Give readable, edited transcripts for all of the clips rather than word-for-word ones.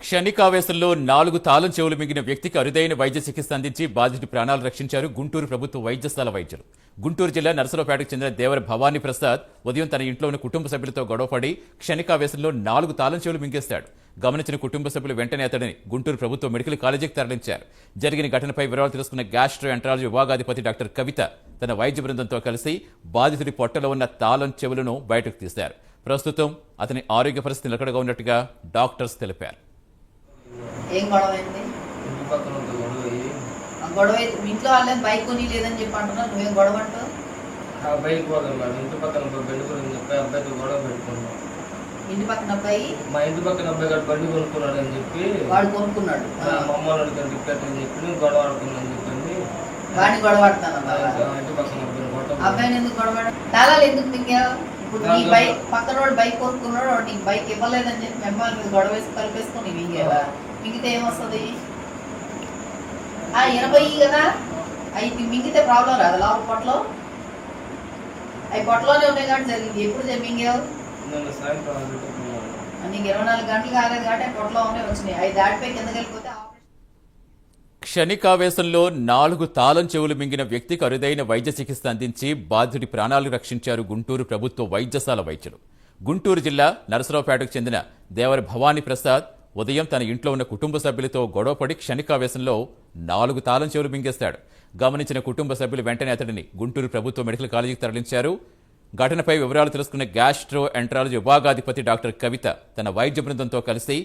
క్షణికావేశంలో 4 తాళం చెవులు మింగిన వ్యక్తికి అరుదైన వైద్య చికిత్స అందించి బాధితుడి ప్రాణాలు రక్షించారు గుంటూరు ప్రభుత్వ వైద్యశాల వైద్యులు. గుంటూరు జిల్లా నరసరావుపేటకు చెందిన దేవర భవానీ ప్రసాద్ ఉదయం తన ఇంట్లో ఉన్న కుటుంబ సభ్యులతో గొడవపడి క్షణికావేశంలో 4 తాళం చెవులు మింగేశాడు. గమనించిన కుటుంబ సభ్యులు వెంటనే అతడిని గుంటూరు ప్రభుత్వ మెడికల్ కాలేజీకి తరలించారు. జరిగిన ఘటనపై వివరాలు తెలుసుకున్న గ్యాస్ట్రో ఎంట్రాలజీ విభాగాధిపతి డాక్టర్ కవిత తన వైద్య బృందంతో కలిసి బాధితుడి పొట్టలో ఉన్న తాళం చెవులను బయటకు తీశారు. ప్రస్తుతం అతని ఆరోగ్య పరిస్థితి నిలకడగా ఉన్నట్టుగా డాక్టర్స్ తెలిపారు. ఏం గొడవైంది? గొడవ మీ ఇంట్లో వాళ్ళని బైక్ కొని లేదని చెప్పి అంటున్నారు, నువ్వేం గొడవ అంటావు? బైక్ పోతున్నాడు ఇంటి పక్కన బండి గురించి చెప్పి అబ్బాయితో గొడవ పెట్టుకున్నాం. ఇంటి పక్కన అబ్బాయి మా ఇంటి పక్కన అబ్బాయి గారు బండి కొనుక్కున్నాడు అని చెప్పి వాడు కొనుక్కున్నాడు, మా అమ్మ వాళ్ళకి టికెట్ అని చెప్పి గొడవ ఆడుతున్నాను చెప్పండి. వాడిని గొడవ ఆడుతాను. ఇంటి పక్కన అబ్బాయిని ఎందుకు గొడవ తాళాలు ఎందుకు మింగావు? ఇప్పుడు నీ బైక్ పక్కన వాడు బైక్ కొనుక్కున్నాడు, వాడు నీకు బైక్ ఇవ్వలేదని చెప్పి మెంబర్ మీద గొడవ వేసి కలిపేసుకొని మింగేవా? మింగితే ఏమొస్తుంది? 80 కదా, అవి మింగితే ప్రాబ్లం రాదు. లోపల పొట్టలో అవి పొట్టలోనే ఉన్నాయి కాబట్టి జరిగింది. ఎప్పుడు మింగావు? నీకు 24 గంటలు కాలేదు కాబట్టి పొట్టలో ఉన్నాయి వచ్చినాయి. అవి దాటిపోయి కిందకి వెళ్ళిపోతే క్షణికావేశంలో 4 తాళం చెవులు మింగిన వ్యక్తికి అరుదైన వైద్య చికిత్స అందించి బాధితుడి ప్రాణాలు రక్షించారు గుంటూరు ప్రభుత్వ వైద్యశాల వైద్యులు. గుంటూరు జిల్లా నరసరావుపేటకు చెందిన దేవర భవానీ ప్రసాద్ ఉదయం తన ఇంట్లో ఉన్న కుటుంబ సభ్యులతో గొడవపడి క్షణికావేశంలో 4 తాళం చెవులు మింగేశాడు. గమనించిన కుటుంబ సభ్యులు వెంటనే అతడిని గుంటూరు ప్రభుత్వ మెడికల్ కాలేజీకి తరలించారు. ఘటనపై వివరాలు తెలుసుకున్న గ్యాస్ట్రో ఎంట్రాలజీ విభాగాధిపతి డాక్టర్ కవిత తన వైద్య బృందంతో కలిసి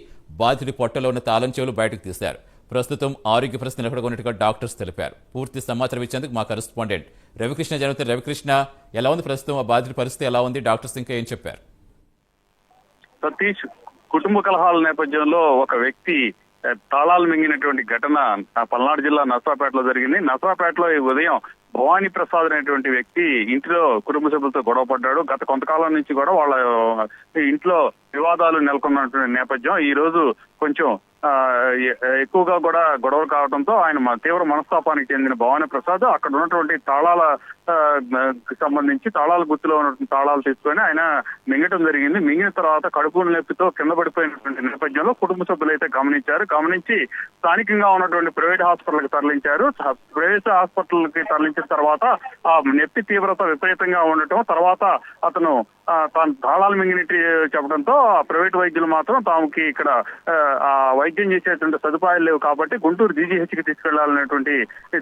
బాధితుడి పొట్టలో ఉన్న తాళం చెవులు బయటకు తీశారు. ప్రస్తుతం ఆరోగ్య పరిస్థితి నిలబడగొన్నట్టుగా డాక్టర్స్ తెలిపారు. పూర్తి సమాచారం ఇచ్చేందుకు మా కరెస్పాండెంట్ రవికృష్ణ జరుగుతున్న. రవికృష్ణ, ఎలా ఉంది ప్రస్తుతం ఆ బాధితుడి పరిస్థితి ఎలా ఉంది? డాక్టర్స్ ఇంకా ఏం చెప్పారు? సతీష్, కుటుంబ కలహాల నేపథ్యంలో ఒక వ్యక్తి తాళాలు మింగినటువంటి ఘటన పల్నాడు జిల్లా నరసరావుపేటలో జరిగింది. నరసరావుపేటలో ఈ ఉదయం భవానీ ప్రసాద్ అనేటువంటి వ్యక్తి ఇంట్లో కుటుంబ సభ్యులతో గొడవ పడ్డాడు. గత కొంతకాలం నుంచి కూడా వాళ్ళ ఇంట్లో వివాదాలు నెలకొన్నటువంటి నేపథ్యం ఈ రోజు కొంచెం ఎక్కువగా కూడా గొడవలు కావడంతో ఆయన తీవ్ర మనస్తాపానికి చెందిన భవానీ ప్రసాద్ అక్కడ ఉన్నటువంటి తాళాల సంబంధించి తాళాల గుర్తులో ఉన్నటువంటి తాళాలు తీసుకొని ఆయన మింగటం జరిగింది. మింగిన తర్వాత కడుపు నొప్పితో కింద పడిపోయినటువంటి నేపథ్యంలో కుటుంబ సభ్యులు అయితే గమనించి స్థానికంగా ఉన్నటువంటి ప్రైవేట్ హాస్పిటల్కి తరలించారు. ప్రైవేట్ హాస్పిటల్కి తరలించిన తర్వాత ఆ నొప్పి తీవ్రత విపరీతంగా ఉండటం, తర్వాత అతను తాను తాళాలు మింగినట్టు చెప్పడంతో ప్రైవేట్ వైద్యులు మాత్రం తాముకి ఇక్కడ ఆ వైద్యం చేసేటువంటి సదుపాయాలు లేవు కాబట్టి గుంటూరు జీజీహెచ్ కి తీసుకెళ్లాలనేటువంటి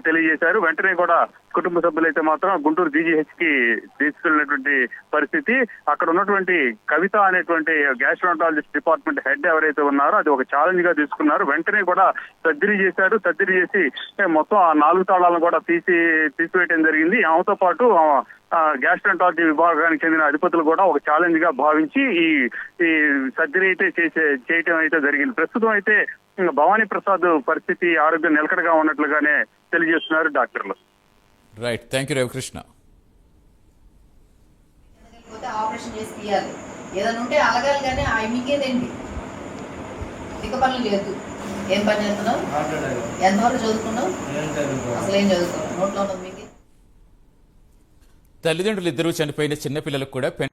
తెలియజేశారు. వెంటనే కూడా కుటుంబ సభ్యులైతే మాత్రం గుంటూరు జీజీహెచ్ కి తీసుకెళ్లినటువంటి పరిస్థితి. అక్కడ ఉన్నటువంటి కవిత అనేటువంటి గ్యాస్ట్రోంటాలజిస్ట్ డిపార్ట్మెంట్ హెడ్ ఎవరైతే ఉన్నారో అది ఒక ఛాలెంజ్ గా తీసుకున్నారు. వెంటనే కూడా సర్జరీ చేశారు. సర్జరీ చేసి మొత్తం ఆ 4 తాళాలను కూడా తీసివేయడం జరిగింది. ఆమెతో పాటు గ్యాస్ట్రోంటాలజీ విభాగానికి చెందిన అధిపతులు కూడా ఒక ఛాలెంజ్ గా భావించి ఈ సర్జరీ అయితే చేయటం అయితే జరిగింది. ప్రస్తుతం అయితే భవానీ ప్రసాద్ పరిస్థితి ఆరోగ్యం నిలకడగా ఉన్నట్లుగానే తెలియజేస్తున్నారు డాక్టర్లు. Right, thank you Ravikrishna. Operation చేసి తీయాలి, ఏదైనా ఉంటే అలగాలి కానీ ఆ మింగేదేంటి? ఇక పనులు లేదు. ఏం పని చేస్తున్నావు? ఎంతవరకు చదువుకున్నావు? అసలు ఏం చదువుకున్నావు? నోట్లో ఉన్నది మింగి. తల్లిదండ్రులు ఇద్దరూ చనిపోయిన చిన్నపిల్లలకు కూడా